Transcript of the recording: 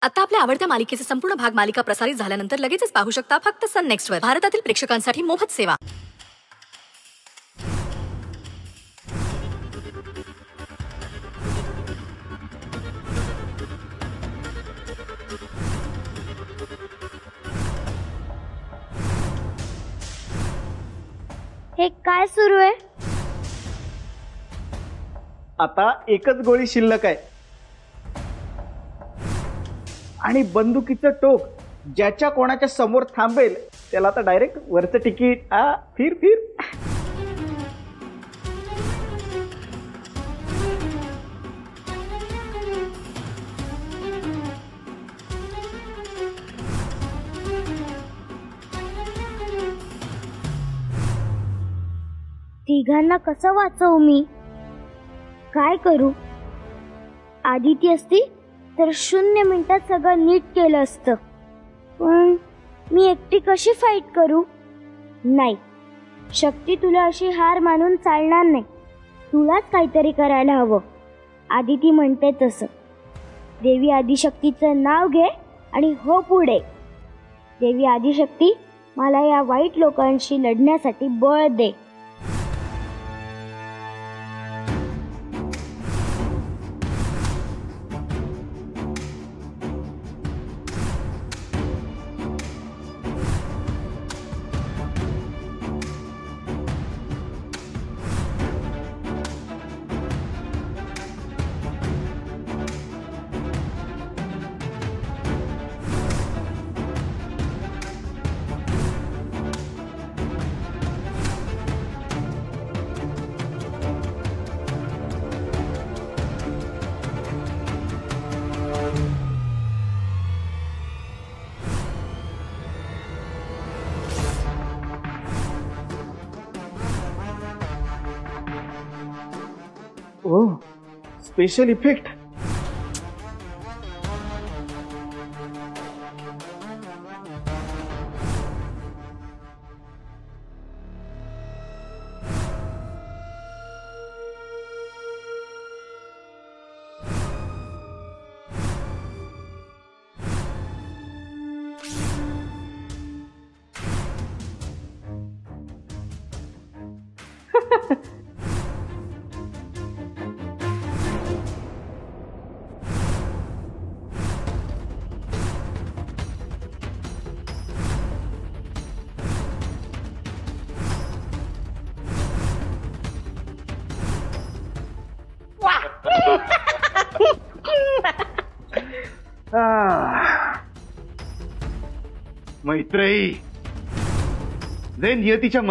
आता आपल्या आवडत्या मालिकेचे संपूर्ण भाग मालिका प्रसारित झाल्यानंतर लगेचच पाहू शकता फक्त सन नेक्स्ट वर. भारतातील प्रेक्षकांसाठी मोफत सेवा. हे काय सुरू आहे? आता एकच गोळी शिल्लक आहे आणि बंदुकीचं टोक ज्याच्या कोणाच्या समोर थांबेल त्याला आता डायरेक्ट वरचं तिकीट. फिर फिर. तिघांना कसं वाचवू मी? काय करू? आदिती असती तर 0 मिनिटात सगळं नीट केलं असतं, पण मी एकटी कशी फाईट करू? नाही शक्ती, तुला अशी हार मानून चालणार नाही. तुलाच काहीतरी करायला हवं. आदिती म्हणते तसं. देवी आदिशक्तीचं नाव घे आणि हो पुढे. देवी आदिशक्ती, मला या वाईट लोकांशी लढण्यासाठी बळ दे. ओह, स्पेशल इफेक्ट. मैत्रेयी, जे नियतीच्या